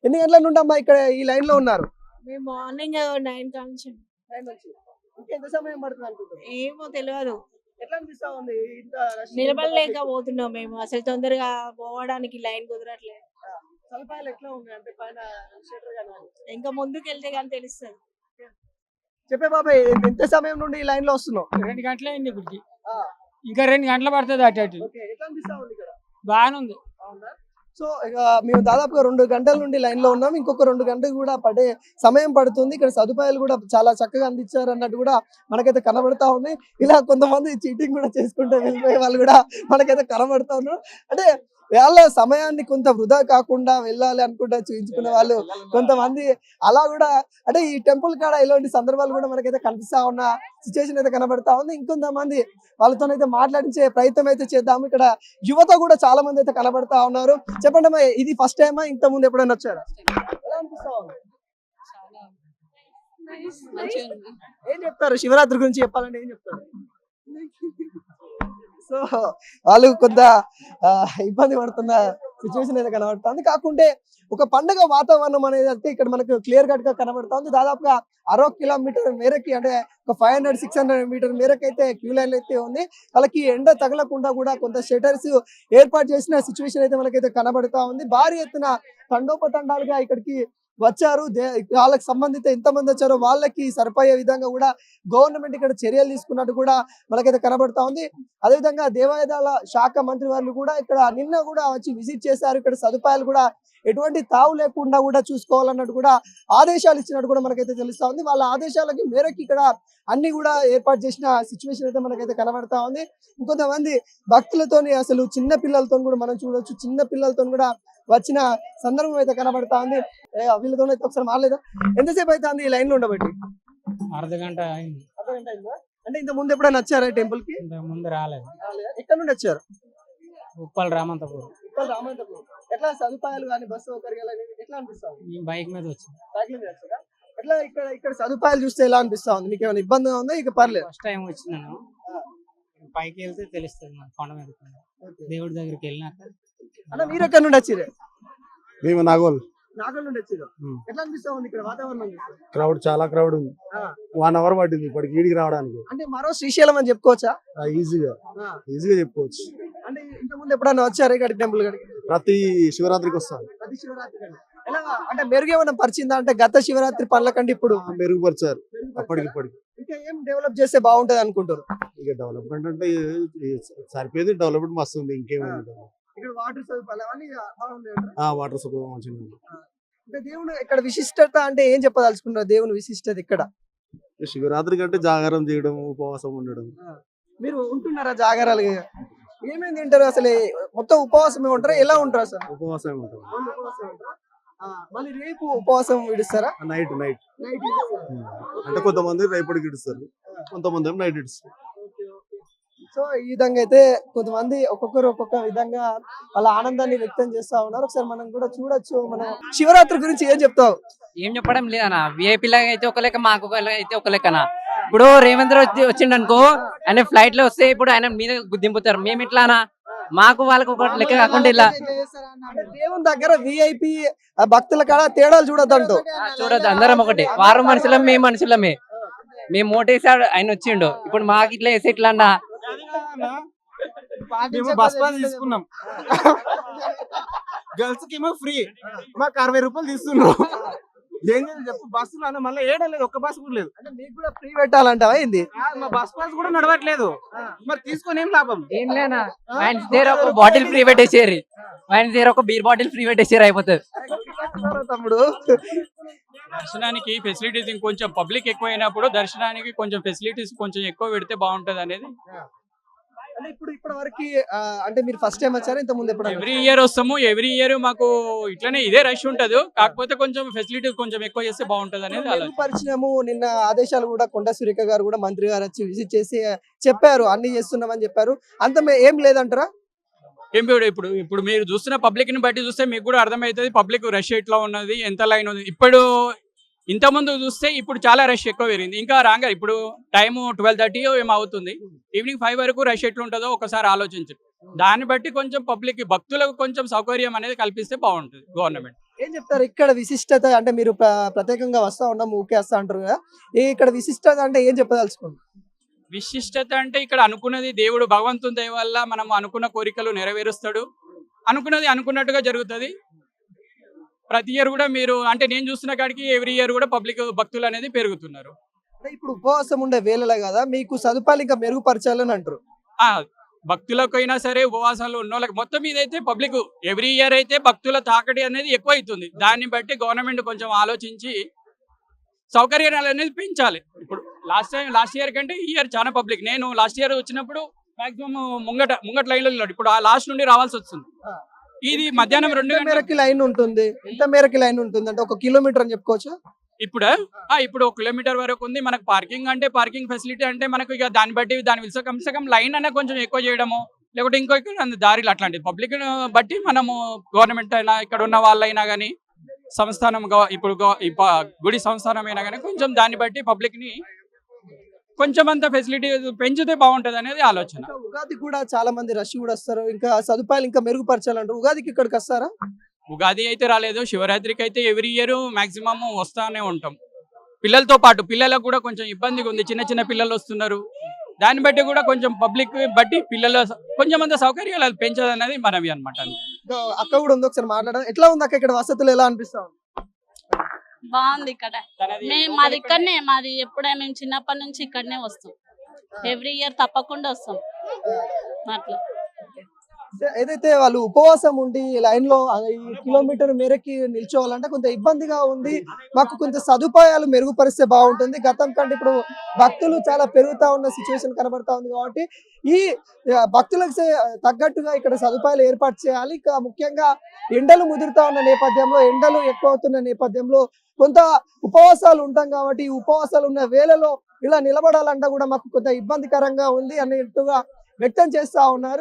ఎన్ని గంటల నుండి అమ్మా ఇక్కడ ఈ లైన్ లో ఉన్నారు? మేము మార్నింగ్ 9 కాంచి. 9 నుంచి. ఇంకెంత సమయం పడుతుంది అనుకుంటున్నారు? ఏమో తెలియదు. ఎట్లా అనిపిస్తా ఉంది ఇంత రష్? నిలబడలేక పోతున్నాం మేము. అసలు తొందరగా పోవడానికి లైన్ కుదరట్లేదు. సదుపాయాలు ఎట్లా ఉన్నాయి అంటే పైన షెటర్ గానీ? ఇంకా ముందుకు వెళ్తే కానీ తెలుస్తుంది. చెప్పే బాబాయ్, ఎంత సమయం నుండి ఈ లైన్ లో వస్తున్నావు? 2 గంటలు అయింది ఇప్పటికి. ఆ, ఇంకా 2 గంటలు పడుతుంది అటు అటు. ఓకే. ఎట్లా అనిపిస్తా ఉంది ఇక్కడ? బాగానే ఉంది. అవునా? సో ఇక మేము దాదాపుగా 2 గంటల నుండి లైన్ లో ఉన్నాం. ఇంకొక 2 గంటలు కూడా పడే సమయం పడుతుంది. ఇక్కడ సదుపాయాలు కూడా చాలా చక్కగా అందించారు అన్నట్టు కూడా మనకైతే కనబడతా ఉంది. ఇలా కొంతమంది చీటింగ్ కూడా చేసుకుంటూ వెళ్ళిపోయే వాళ్ళు కూడా మనకైతే కనబడతా ఉన్నారు. అంటే వాళ్ళ సమయాన్ని కొంత వృధా కాకుండా వెళ్ళాలి అనుకుంటా చూపించుకునే వాళ్ళు కొంతమంది అలా కూడా, అంటే ఈ టెంపుల్ కాడ ఇలాంటి సందర్భాలు కూడా మనకైతే కనిపిస్తా ఉన్న సిచ్యువేషన్ అయితే కనబడతా ఉంది. ఇంకొంతమంది వాళ్ళతోనైతే మాట్లాడించే ప్రయత్నం అయితే చేద్దాము. ఇక్కడ యువత కూడా చాలా మంది అయితే కనబడతా ఉన్నారు. చెప్పండి అమ్మా, ఇది ఫస్ట్ టైమా ఇంత ముందు ఎప్పుడైనా వచ్చారా? ఎలా అనిపిస్తా ఉంది? ఏం చెప్తారు శివరాత్రి గురించి చెప్పాలంటే ఏం చెప్తారు? సో వాళ్ళు కొంత ఇబ్బంది పడుతున్న సిచ్యువేషన్ అయితే కనబడుతుంది. కాకుంటే ఒక పండుగ వాతావరణం అనేది అయితే ఇక్కడ మనకు క్లియర్ కట్ గా కనబడతా ఉంది. దాదాపుగా 60 కిలోమీటర్ మేరకి, అంటే ఒక 500-600 మీటర్ మేరకు అయితే క్యూ లైన్ అయితే ఉంది. వాళ్ళకి ఎండ తగలకుండా కూడా కొంత షెటర్స్ ఏర్పాటు చేసిన సిచ్యువేషన్ అయితే మనకైతే కనబడతా ఉంది. భారీ ఎత్తున తండోపతండాలుగా ఇక్కడికి వచ్చారు. వాళ్ళకి సంబంధిత ఎంతమంది వచ్చారో వాళ్ళకి సరిపోయే విధంగా కూడా గవర్నమెంట్ ఇక్కడ చర్యలు తీసుకున్నట్టు కూడా మనకైతే కనబడతా ఉంది. అదేవిధంగా దేవాదాయ శాఖ మంత్రి వాళ్ళు కూడా ఇక్కడ నిన్న కూడా వచ్చి విజిట్ చేశారు. ఇక్కడ సదుపాయాలు కూడా ఎటువంటి తావు లేకుండా కూడా చూసుకోవాలన్నట్టు కూడా ఆదేశాలు ఇచ్చినట్టు కూడా మనకైతే తెలుస్తా ఉంది. వాళ్ళ ఆదేశాలకి మేరకు ఇక్కడ అన్ని కూడా ఏర్పాటు చేసిన సిచ్యువేషన్ అయితే మనకైతే కనబడతా ఉంది. ఇంకొంతమంది భక్తులతోని, అసలు చిన్న పిల్లలతో కూడా మనం చూడొచ్చు, చిన్న పిల్లలతో కూడా వచ్చిన సందర్భం అయితే కనబడతా ఉంది. వీళ్ళతో అయితే ఒకసారి మాట్లాడదా? ఎంతసేపు అయితే ఈ లైన్ లో ఉండబట్టి? అర్ధ గంట అయింది. అర్థగంట అయిందా? అంటే ఇంత ముందు ఎప్పుడైనా వచ్చారా టెంపుల్ కి? ఇంతకు ముందు రాలేదు. ఎక్కడ నుండి వచ్చారు? ఉప్పల్ రామంతపూర్. రామంతపూర్. ఎట్లా సదుపాయాలు కానీ బస్సు సౌకర్యాలు అనేవి ఎట్లా అనిపిస్తావు? ఈ బైక్ మీద వచ్చింది. సైకిల్ మీద వచ్చారా? ఎట్లా ఇక్కడ సదుపాయాలు చూస్తే ఎలా అనిపిస్తా ఉంది? మీకు ఏమైనా ఇబ్బందిగా ఉందా? ఇక పర్లేదు. ఫస్ట్ టైం వచ్చినాను. పైకి వెళ్తే తెలుస్తుంది మన కొండ మీద. దేవుడి దగ్గరికి వెళ్ళినాక. అన్న, మీరు ఎక్కడ నుండి వచ్చారు? మేము నాగోల్ నుండి వచ్చారు. ఎట్లా అనిపిస్తా ఉంది ఇక్కడ వాతావరణం? క్రౌడ్, చాలా క్రౌడ్ ఉంది. 1 అవర్ పట్టింది ఇప్పటికి ఈడికి రావడానికి. అంటే మరో శ్రీశైలం అని చెప్పుకోవచ్చా? ఈజీగా చెప్పుకోవచ్చు. అంటే ఇంత ముందు ఎప్పుడైనా వచ్చారు ఇక్కడ టెంపుల్ గడికి? ప్రతి శివరాత్రికి వస్తాను. ప్రతి శివరాత్రి ఎలా అంటే మెరుగు ఏమైనా పరిచిందా? అంటే గత శివరాత్రి పనుల కంటే ఇప్పుడు మెరుగుపరిచారు అప్పటికిప్పటికి. ఇంకా ఏం డెవలప్ చేస్తే బాగుంటది అనుకుంటారు? ఇక డెవలప్మెంట్ అంటే సరిపోయింది. డెవలప్మెంట్ మస్తు ఉంది. ఇంకేముంది? ఇక్కడ వాటర్ సదుపాయాలు అవన్నీ బాగున్నాయి. వాటర్ సదుపాయం మంచిగా ఉంది. అంటే దేవుడు ఇక్కడ విశిష్టత అంటే ఏం చెప్పదలుచుకున్నారు? దేవుని విశిష్టత ఇక్కడ శివరాత్రి కంటే జాగారం చేయడం, ఉపవాసం ఉండడం. మీరు ఉంటున్నారా జాగారాలు? ఏమేమి తింటారు అసలు? మొత్తం ఉపవాసం ఉంటారా? ఎలా ఉంటారు అసలు? ఉపవాసం ఉంటాం. మళ్ళీ రేపు ఉపవాసం విడుస్తారా? నైట్ అంటే కొంతమంది రేపటికి ఇడుస్తారు, కొంతమంది నైట్ ఇడుస్తారు. సో ఈ విధంగా అయితే కొంతమంది ఒక్కొక్కరు ఒక్కొక్క విధంగా వాళ్ళ ఆనందాన్ని వ్యక్తం చేస్తా ఉన్నారు. ఒకసారి మనం కూడా చూడొచ్చు. మనం శివరాత్రి గురించి ఏం చెప్తావు? ఏం చెప్పడం లేదన్నా. విఐపీ లాగా అయితే ఒక లెక్క, మాకు ఒక అయితే ఒక లెక్కనా. ఇప్పుడు రేవంత్ వచ్చిండు అనుకో, ఆయన ఫ్లైట్ లో వస్తే ఇప్పుడు ఆయన మీద దింపుతారు. మేము ఇట్లానా, మాకు వాళ్ళకి ఒక లెక్క కాకుండా ఇలా దేవుని దగ్గర విఐపి భక్తుల కాడ తేడాలు చూడొద్దంటూ. చూడద్దు, అందరం ఒకటి. వారు మనుషులం, మేము మనుషులమే. మేము మోటేసాడు ఆయన వచ్చిండు, ఇప్పుడు మాకు ఇట్లా వేసే ఇట్లా అన్నా. బస్ పాస్ తీసుకున్నాం, గర్ల్స్ కి ఏమో ఫ్రీ, మాకు 60 రూపాయలు తీసుకున్నాం. ఏం చేయాలి చెప్పు? బస్సులు అన్న మళ్ళీ ఏడలేదు, ఒక్క బస్సు కూడా లేదు. అంటే మీకు కూడా ఫ్రీ పెట్టాలంటావా ఏంది? మా బస్ పాస్ కూడా నడవట్లేదు, మరి తీసుకొని ఏం లాభం? ఏం లేనా, ఆయన దగ్గర ఒక బాటిల్ ఫ్రీ పెట్టేసేరి, ఆయన దగ్గర ఒక బీర్ బాటిల్ ఫ్రీ పెట్టేసేరి అయిపోతుంది. తమ్ముడు, దర్శనానికి ఫెసిలిటీస్ ఇంకొంచెం పబ్లిక్ ఎక్కువైనప్పుడు దర్శనానికి కొంచెం ఫెసిలిటీస్ కొంచెం ఎక్కువ పెడితే బాగుంటది అనేది. అంటే ఇప్పుడు ఇప్పటి వరకు అంటే మీరు ఫస్ట్ టైం వచ్చారా? ఇంత ముందు ఎప్పుడు? ఎవ్రీ ఇయర్ వస్తాము, ఎవ్రీ ఇయర్ మాకు ఇట్లనే ఇదే రష్ ఉంటది. కాకపోతే కొంచెం ఫెసిలిటీస్ కొంచెం ఎక్కువ చేస్తే బాగుంటది అనేది పరిచయము. నిన్న ఆదేశాలు కూడా కొండా సురేఖ గారు కూడా, మంత్రి గారు వచ్చి విజిట్ చేసి చెప్పారు, అన్ని చేస్తున్నామని చెప్పారు. అంత ఏం లేదంటారా? ఏం ఇప్పుడు మీరు చూస్తున్న పబ్లిక్ ని బట్టి చూస్తే మీకు కూడా అర్థమవుతుంది పబ్లిక్ రష్ ఎట్లా ఉన్నది, ఎంత లైన్ ఉంది. ఇప్పుడు ఇంతకుముందు చూస్తే ఇప్పుడు చాలా రష్ ఎక్కువ పెరిగింది. ఇంకా రాగా ఇప్పుడు టైము 12:30 ఏమో అవుతుంది. ఈవినింగ్ 5 వరకు రష్ ఎట్లా ఉంటుందో ఒకసారి ఆలోచించండి. దాన్ని బట్టి కొంచెం పబ్లిక్ భక్తులకు కొంచెం సౌకర్యం అనేది కల్పిస్తే బాగుంటుంది గవర్నమెంట్. ఏం చెప్తారు ఇక్కడ విశిష్టత అంటే మీరు ప్రత్యేకంగా వస్తా ఉన్నాం ఊకేస్తా అంటారు కదా ఇక్కడ విశిష్టత అంటే ఏం చెప్పదలుచుకుంటారు? విశిష్టత అంటే ఇక్కడ అనుకున్నది దేవుడు భగవంతుని దయ వల్ల మనం అనుకున్న కోరికలు నెరవేరుస్తాడు. అనుకున్నది అనుకున్నట్టుగా జరుగుతుంది. ప్రతి ఇయర్ కూడా మీరు అంటే నేను చూస్తున్న కాడికి ఎవ్రీ ఇయర్ కూడా పబ్లిక్ భక్తులు అనేది పెరుగుతున్నారు. అంటే ఇప్పుడు ఉపవాసం ఉండే వేళలే కదా మీకు సదుపాయాలు ఇంకా మెరుగుపరచాలని అంటారు. ఆ భక్తులకైనా సరే ఉపవాసాలు ఉన్న వాళ్ళకి మొత్తం మీద అయితే పబ్లిక్ ఎవ్రీ ఇయర్ అయితే భక్తుల తాకడి అనేది ఎక్కువ అవుతుంది. దాన్ని బట్టి గవర్నమెంట్ కొంచెం ఆలోచించి సౌకర్యాలు అనేది పెంచాలి. ఇప్పుడు లాస్ట్ ఇయర్ కంటే ఈ ఇయర్ చాలా పబ్లిక్. నేను లాస్ట్ ఇయర్ వచ్చినప్పుడు మాక్సిమం ముంగట లైన్లో ఉన్నాడు. ఇప్పుడు ఆ లాస్ట్ నుండి రావాల్సి వస్తుంది. ఇది మధ్యాహ్నం 2 ఎంత గంటల మేరకి లైన్ ఉంటుంది? ఎంత మేరకి లైన్ ఉంటుంది అంటే 1 కిలోమీటర్ అని చెప్పుకోవచ్చు. ఇప్పుడు 1 కిలోమీటర్ వరకు ఉంది. మనకు పార్కింగ్ ఫెసిలిటీ అంటే మనకు ఇక దాన్ని బట్టి దాని విలువ కమ్సకం లైన్ అనే కొంచెం ఎక్కువ చేయడము లేకపోతే ఇంకో దారిలో అట్లాంటిది పబ్లిక్ బట్టి మనము గవర్నమెంట్ అయినా ఇక్కడ ఉన్న వాళ్ళైనా కానీ సంస్థానం ఇప్పుడు గుడి సంస్థానం అయినా కానీ కొంచెం దాన్ని బట్టి పబ్లిక్ ని కొంచెం అంత ఫెసిలిటీ పెంచితే బాగుంటది అనేది ఆలోచన. ఇంకా ఉగాది కూడా చాలా మంది రష్ కూడా వస్తారు. ఇంకా సదుపాయాలు ఇంకా మెరుగుపరచాలంటారు. ఉగాదికి ఇక్కడికి వస్తారా? ఉగాది అయితే రాలేదు. శివరాత్రికి అయితే ఎవ్రీ ఇయర్ మాక్సిమం వస్తానే ఉంటాం. పిల్లలతో పాటు పిల్లలకు కూడా కొంచెం ఇబ్బందిగా ఉంది. చిన్న పిల్లలు వస్తున్నారు. దాన్ని బట్టి కూడా కొంచెం పబ్లిక్ బట్టి పిల్లల కొంచెం అంత సౌకర్యాలు పెంచాలనేది మనవి అనమాట. ఇంకా అక్క కూడా ఉంది, ఒకసారి మాట్లాడడం. ఎట్లా ఉంది అక్క ఇక్కడ వసతులు ఎలా అనిపిస్తా ఉంది? బాగుంది ఇక్కడ. మాది ఇక్కడనే, మాది ఎప్పుడైనా మేము చిన్నప్పటి నుంచి ఇక్కడనే వస్తాం. ఎవ్రీ ఇయర్ తప్పకుండా వస్తాం అట్లా. ఏదైతే వాళ్ళు ఉపవాసం ఉండి లైన్ లో ఈ కిలోమీటర్ మేరకి నిల్చోవాలంటే కొంత ఇబ్బందిగా ఉంది. మాకు కొంత సదుపాయాలు మెరుగుపరిస్తే బాగుంటుంది. గతం కంటే ఇప్పుడు భక్తులు చాలా పెరుగుతా ఉన్న సిచ్యువేషన్ కనబడతా ఉంది. కాబట్టి ఈ భక్తులకు తగ్గట్టుగా ఇక్కడ సదుపాయాలు ఏర్పాటు చేయాలి. ఇక ముఖ్యంగా ఎండలు ముదురుతా ఉన్న నేపథ్యంలో, ఎండలు ఎక్కువ అవుతున్న నేపథ్యంలో కొంత ఉపవాసాలు ఉంటాం కాబట్టి ఈ ఉపవాసాలు ఉన్న వేళలో ఇలా నిలబడాలంటే కూడా మాకు కొంత ఇబ్బందికరంగా ఉంది అన్నట్టుగా వ్యక్తం చేస్తా ఉన్నారు.